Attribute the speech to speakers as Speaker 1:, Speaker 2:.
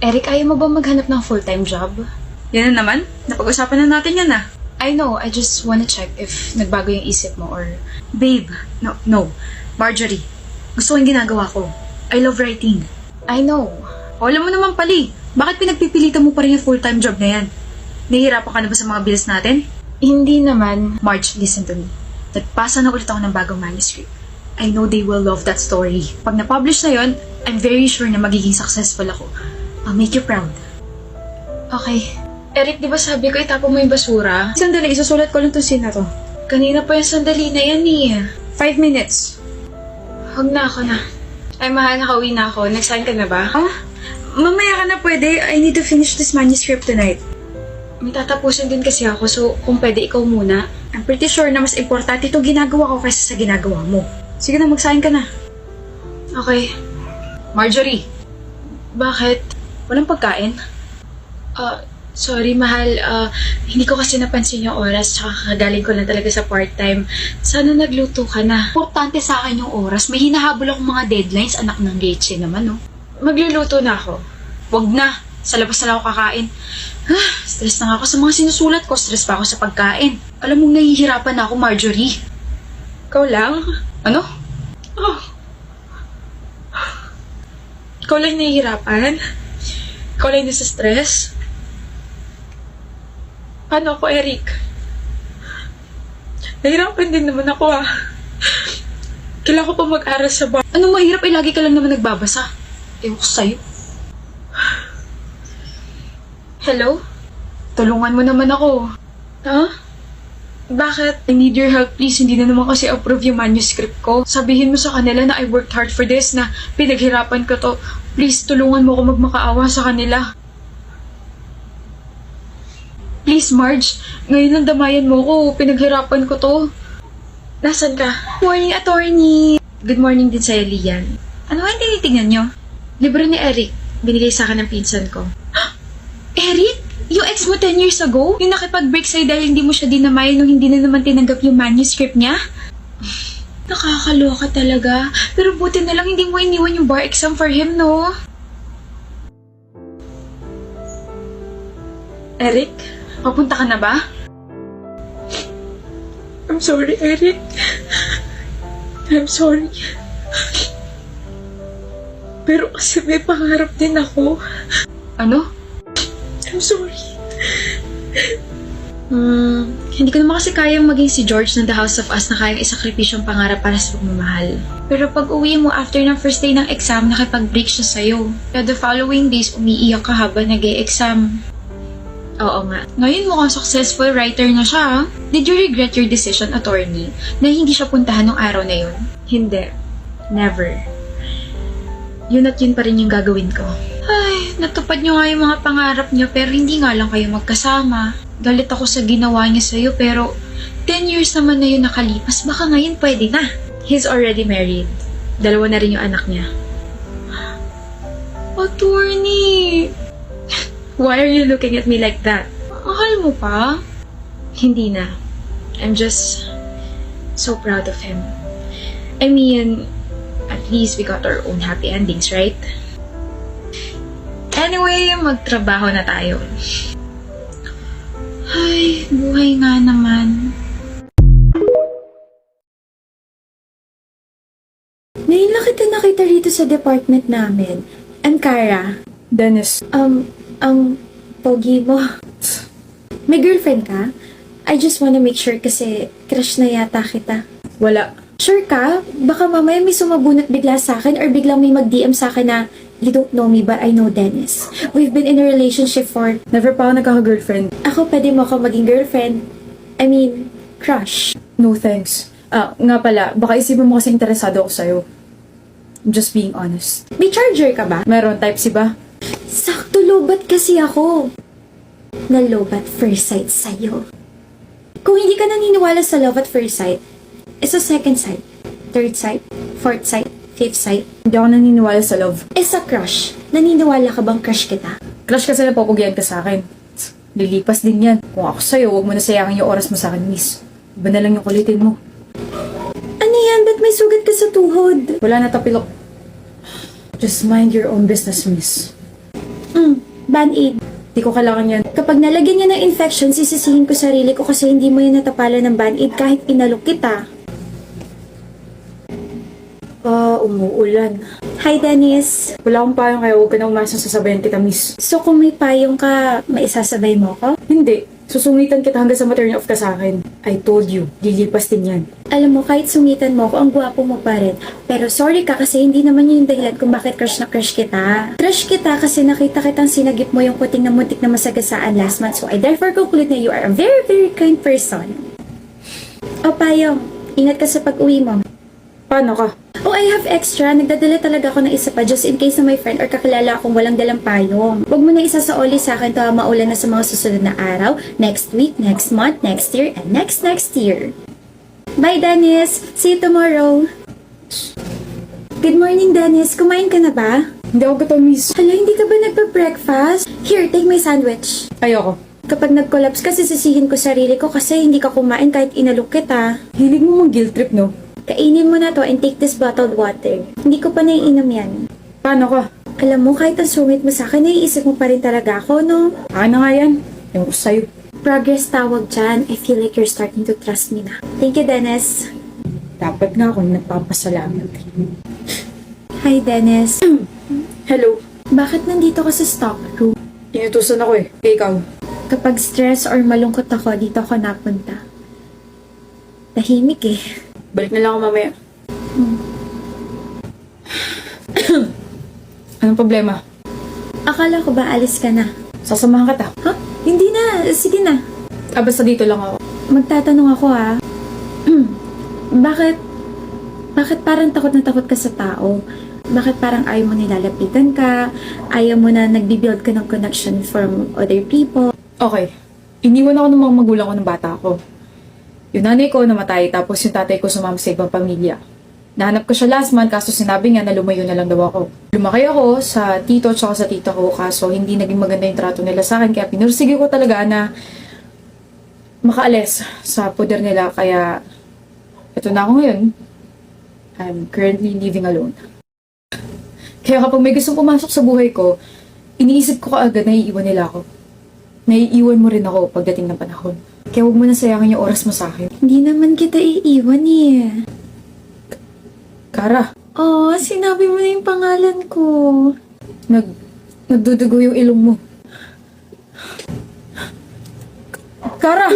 Speaker 1: Eric, ayaw mo ba maghanap ng full-time job?
Speaker 2: Yan na naman? Napag-usapan na natin yan ah.
Speaker 1: I know, I just wanna check if nagbago yung isip mo or...
Speaker 2: Babe, no. Marjorie, gusto ko yung ginagawa ko. I love writing.
Speaker 1: I know.
Speaker 2: O, alam mo naman pali, bakit pinagpipilitan mo pa rin yung full-time job na yan? Nahihirapan ka na ba sa mga bills natin?
Speaker 1: Hindi naman.
Speaker 2: Marge, listen to me. Nagpasa na ulit ako ng bagong manuscript. I know they will love that story. Pag na-publish na yon, I'm very sure na magiging successful ako. I'll make you proud.
Speaker 1: Okay. Eric, di ba sabi ko itapon mo yung basura?
Speaker 2: Sandali, isusulat ko lang itong scene na to.
Speaker 1: Kanina pa yung sandali na yan eh.
Speaker 2: 5 minutes.
Speaker 1: Huwag na ako na. Ay, mahal, nakauwi na ako. Nag-sign ka na ba?
Speaker 2: Ah? Mamaya ka na pwede. I need to finish this manuscript tonight.
Speaker 1: May tatapusin din kasi ako, so kung pwede ikaw muna.
Speaker 2: I'm pretty sure na mas importante itong ginagawa ko kaysa sa ginagawa mo. Sige na, mag-sign ka na.
Speaker 1: Okay.
Speaker 2: Marjorie,
Speaker 1: Bakit?
Speaker 2: walang pagkain?
Speaker 1: Sorry, mahal. Hindi ko kasi napansin yung oras, tsaka kagaling ko lang talaga sa part-time. Sana nagluto ka na.
Speaker 2: Importante sa akin yung oras. May hinahabol akong mga deadlines, anak ng leche naman, no?
Speaker 1: Magluluto na ako.
Speaker 2: Wag na. Sa labas na lang ako kakain. Stress na nga ako sa mga sinusulat ko. Stress pa ako sa pagkain. Alam mong nahihirapan na ako, Marjorie.
Speaker 1: Ikaw lang?
Speaker 2: Ano?
Speaker 1: Oh. Ikaw lang nahihirapan? Ikaw lang nasa stress? Paano ako, Eric? Nahirapan din naman ako Kailangan ko pa mag-aral sa bar.
Speaker 2: Anong mahirap? Lagi ka lang naman nagbabasa. Ewan ko sa'yo.
Speaker 1: Hello?
Speaker 2: Tulungan mo naman ako.
Speaker 1: Huh? Bakit?
Speaker 2: I need your help, please. Hindi na naman kasi approve yung manuscript ko. Sabihin mo sa kanila na I worked hard for this, na pinaghirapan ko to. Please, tulungan mo ako magmakaawa sa kanila. Please, Marge. Ngayon lang damayan mo ko. Pinaghirapan ko to.
Speaker 1: Nasaan ka?
Speaker 2: Morning, attorney. Good morning din sa'yo, Lian. Ano nga yung tinitingnan nyo?
Speaker 1: Libro ni Eric. Binigay sa akin ng pinsan ko.
Speaker 2: Eric? Yung ex mo 10 years ago? Yung nakipag-break sa'yo dahil hindi mo siya dinamayan nung hindi na naman tinanggap yung manuscript niya? Nakakaloka talaga. Pero buti na lang hindi mo iniwan yung bar exam for him, no?
Speaker 1: Eric?
Speaker 2: Papunta ka na ba?
Speaker 1: I'm sorry, Eric. I'm sorry. Pero kasi may pangarap din ako.
Speaker 2: Ano?
Speaker 1: I'm sorry.
Speaker 2: Hindi ko naman kasi kayang maging si George ng The House of Us na kayang isakripisyo ang pangarap para sa pagmamahal. Pero pag uwi mo after ng first day ng exam, nakipag-break siya sa'yo. Kaya the following days, umiiyak ka habang nag-e-exam. Oo nga. Ngayon mukhang successful writer na siya. Did you regret your decision, attorney, na hindi siya puntahan nung araw na yun?
Speaker 1: Hindi.
Speaker 2: Never. Yun at yun pa rin yung gagawin ko. Ay, natupad niyo nga yung mga pangarap niyo pero hindi nga lang kayo magkasama. Galit ako sa ginawa niya sa'yo pero 10 years naman na yun nakalipas. Baka ngayon pwede na.
Speaker 1: He's already married. 2 na rin yung anak niya.
Speaker 2: Attorney!
Speaker 1: Why are you looking at me like that?
Speaker 2: Mahal mo pa?
Speaker 1: Hindi na. I'm just so proud of him. I mean, at least we got our own happy endings, right?
Speaker 2: Anyway, magtrabaho na tayo. Ay, buhay nga naman.
Speaker 3: Ngayon lang kita nakita rito sa department namin. I'm Kara.
Speaker 2: Dennis.
Speaker 3: Ang pogi mo. May girlfriend ka? I just wanna make sure kasi crush na yata kita.
Speaker 2: Wala.
Speaker 3: Sure ka? Baka mamaya may sumabunot bigla sa akin or biglang may mag-DM sa akin na you don't know me but I know Dennis. We've been in a relationship for...
Speaker 2: Never pa ako nagkaka-girlfriend.
Speaker 3: Ako, pwede mo ako maging girlfriend. I mean, crush.
Speaker 4: No thanks. Nga pala, baka isipin mo kasi interesado ako sa'yo. I'm just being honest.
Speaker 3: May charger ka ba?
Speaker 4: Meron, type C ba?
Speaker 3: Sakto lobat kasi ako. Na love at first sight sa'yo. Kung hindi ka naniniwala sa love at first sight, isa second sight, third sight, fourth sight, fifth sight.
Speaker 4: Hindi ako naniniwala sa love.
Speaker 3: Isa crush. Naniniwala ka bang crush kita?
Speaker 4: Crush kasi na papugyan ka sa akin. Lilipas din yan. Kung ako sa'yo, huwag mo na sayangin yung oras mo sa akin, miss. Iba na lang yung kulitin mo.
Speaker 3: Ano yan? Ba't may sugat ka sa tuhod?
Speaker 4: Wala na tapilok. Just mind your own business, miss.
Speaker 3: Band-aid.
Speaker 4: Di ko kailangan yan.
Speaker 3: Kapag nalagyan niya ng infection, sisisihin ko sarili ko kasi hindi mo yan natapalan ng band-aid kahit inalok kita.
Speaker 4: Umuulan.
Speaker 3: Hi, Dennis.
Speaker 4: Wala akong payong kaya huwag ka na umasang sasabayan kita, miss.
Speaker 3: So, kung may payong ka, maisasabay mo ko?
Speaker 4: Hindi. Susungitan kita hanggang sa ma-turn off ka sa akin. I told you, lilipas din yan.
Speaker 3: Alam mo, kahit sungitan mo ko, ang gwapo mo pa rin. Pero sorry ka kasi hindi naman yun yung dahilan kung bakit crush na crush kita. Crush kita kasi nakita kitang sinagip mo yung puting na muntik na masagasaan last month. So, I therefore conclude na you are a very, very kind person. O, payong. Ingat ka sa pag-uwi mo.
Speaker 4: Paano ka?
Speaker 3: Oh, I have extra. Nagdadala talaga ako ng isa pa just in case na may friend or kakilala akong walang dalang payong. Huwag mo na isa sa oli sa akin to maulan na sa mga susunod na araw, next week, next month, next year, and next year. Bye, Dennis! See you tomorrow! Good morning, Dennis. Kumain ka na ba?
Speaker 4: Hindi ako gutom, miss.
Speaker 3: Hala, hindi ka ba nagpa-breakfast? Here, take my sandwich.
Speaker 4: Ayoko.
Speaker 3: Kapag nag-collapse ka, sisisihin ko sarili ko kasi hindi ka kumain kahit inalok kita.
Speaker 4: Hilig mo mang guilt trip, no?
Speaker 3: Kainin mo na to and take this bottled water. Hindi ko pa naiinom yan.
Speaker 4: Paano ka?
Speaker 3: Alam mo, kahit ang sungit mo sa akin, naiisip mo pa rin talaga ako, no?
Speaker 4: Akin na nga yan. Yung ko sa'yo.
Speaker 3: Progress tawag dyan. I feel like you're starting to trust me na. Thank you, Dennis.
Speaker 4: Dapat nga akong nagpapasalamat.
Speaker 3: Hi, Dennis.
Speaker 4: Hello.
Speaker 3: Bakit nandito ka sa stock room?
Speaker 4: Inutusan ako eh. Ikaw.
Speaker 3: Kapag stress or malungkot ako, dito ako napunta. Tahimik eh.
Speaker 4: Balik na lang ako mamaya. Anong problema?
Speaker 3: Akala ko ba alis ka na?
Speaker 4: Sasamahan kita.
Speaker 3: Ha? Hindi na. Sige na.
Speaker 4: Basta dito lang ako.
Speaker 3: Magtatanong ako ha. Bakit parang takot na takot ka sa tao? Bakit parang ayaw mo nilalapitan ka? Ayaw mo na nagbibuild ka ng connection from other people?
Speaker 4: Okay. Iniwan ako ng mga magulang ko ng bata ko. Yung nanay ko namatay, tapos yung tatay ko sumama sa ibang pamilya. Nahanap ko siya last month, kaso sinabi niya na lumayo na lang daw ako. Lumaki ako sa tito at sa tita ko, kaso hindi naging maganda yung trato nila sa akin, kaya pinursige ko talaga na makaalis sa poder nila, kaya ito na ako ngayon. I'm currently living alone. Kaya kapag may gustong pumasok sa buhay ko, iniisip ko kaagad na iiwan nila ako. Naiiwan mo rin ako pagdating ng panahon. Kaya huwag mo na sayangin yung oras mo sa akin.
Speaker 3: Hindi naman kita iiwan eh.
Speaker 4: Kara,
Speaker 3: Oh, sinabi mo na yung pangalan ko.
Speaker 4: nagdudugo yung ilong mo. Kara!